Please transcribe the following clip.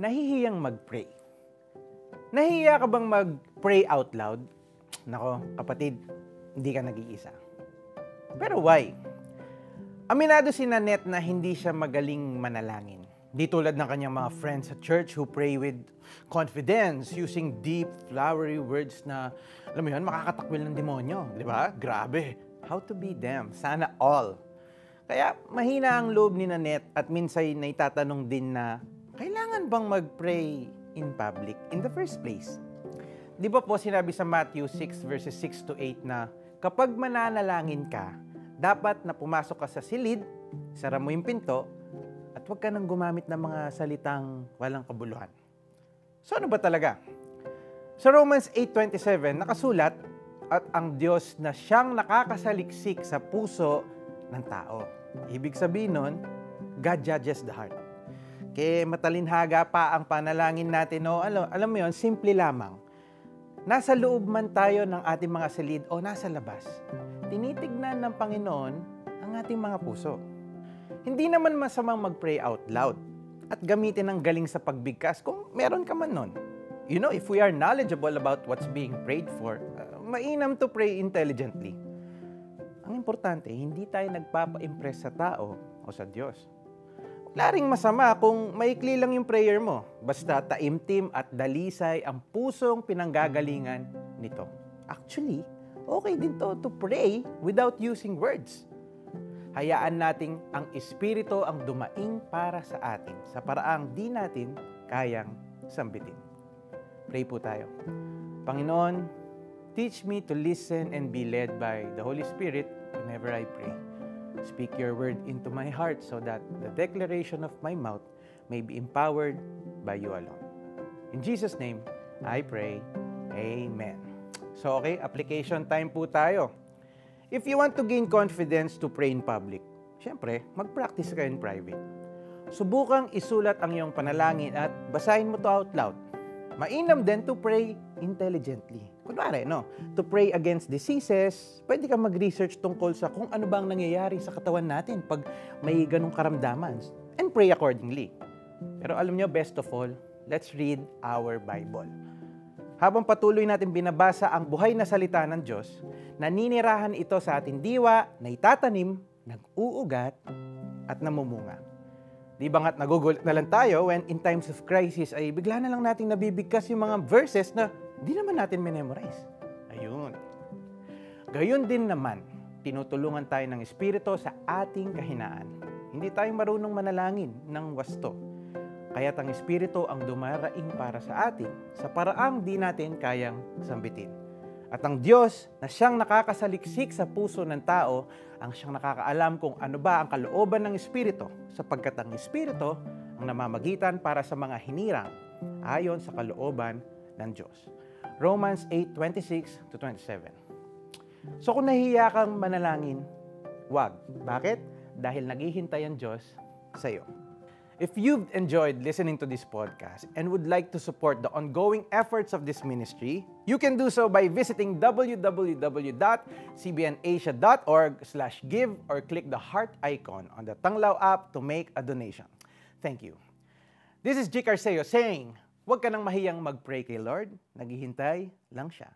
Nahihiyang mag-pray. Nahihiya ka bang mag-pray out loud? Nako, kapatid, hindi ka nag-iisa. Pero why? Aminado si Nanette na hindi siya magaling manalangin. Di tulad ng kanyang mga friends sa church who pray with confidence, using deep, flowery words na, alam mo yun, makakatakwil ng demonyo. Di ba? Grabe. How to be them? Sana all. Kaya mahina ang loob ni Nanette at minsan naitatanong din na, kailangan bang mag-pray in public in the first place? Di ba po sinabi sa Matthew 6 verses 6 to 8 na kapag mananalangin ka, dapat na pumasok ka sa silid, sara mo yung pinto, at huwag ka nang gumamit ng mga salitang walang kabuluhan. So ano ba talaga? Sa Romans 8:27, nakasulat, at ang Diyos na siyang nakakasaliksik sa puso ng tao. Ibig sabihin nun, God judges the heart. Kaya matalinhaga pa ang panalangin natin, no? Alam mo yun, simple lamang. Nasa loob man tayo ng ating mga silid o nasa labas, tinitignan ng Panginoon ang ating mga puso. Hindi naman masamang mag-pray out loud at gamitin ang galing sa pagbigkas kung meron ka man nun. You know, if we are knowledgeable about what's being prayed for, mainam to pray intelligently. Ang importante, hindi tayo nagpapa-impress sa tao o sa Diyos. Wala ring masama kung maikli lang yung prayer mo. Basta taimtim at dalisay ang pusong pinanggagalingan nito. Actually, okay din to pray without using words. Hayaan nating ang Espiritu ang dumaing para sa atin sa paraang di natin kayang sambitin. Pray po tayo. Panginoon, teach me to listen and be led by the Holy Spirit whenever I pray. Speak your word into my heart so that the declaration of my mouth may be empowered by you alone. In Jesus' name, I pray. Amen. So okay, application time po tayo. If you want to gain confidence to pray in public, syempre, mag-practice ka in private. Subukang isulat ang iyong panalangin at basahin mo to out loud. Mainam din to pray intelligently. Kunwari, to pray against diseases, pwede ka mag-research tungkol sa kung ano bang nangyayari sa katawan natin pag may ganong karamdaman and pray accordingly. Pero alam nyo, best of all, let's read our Bible. Habang patuloy natin binabasa ang buhay na salita ng Diyos, naninirahan ito sa ating diwa na itatanim, nag-uugat, at namumunga. Di ba nga't nagugulat na lang tayo when in times of crisis ay bigla na lang nating nabibigkas yung mga verses na di naman natin memorize. Ayun. Gayon din naman, tinutulungan tayo ng Espiritu sa ating kahinaan. Hindi tayo marunong manalangin ng wasto. Kaya't ang Espiritu ang dumaraing para sa atin sa paraang di natin kayang sambitin. At ang Diyos na siyang nakakasaliksik sa puso ng tao, ang siyang nakakaalam kung ano ba ang kalooban ng Espiritu, sapagkat ang Espiritu ang namamagitan para sa mga hinirang ayon sa kalooban ng Diyos. Romans 8:26-27. So kung nahihiya kang manalangin, wag. Bakit? Dahil naghihintay ang Diyos sa iyo. If you've enjoyed listening to this podcast and would like to support the ongoing efforts of this ministry, you can do so by visiting www.cbnasia.org/give or click the heart icon on the Tanglaw app to make a donation. Thank you. This is G. Carceo saying, huwag ka nang mahiyang mag-pray kay Lord, naghihintay lang siya.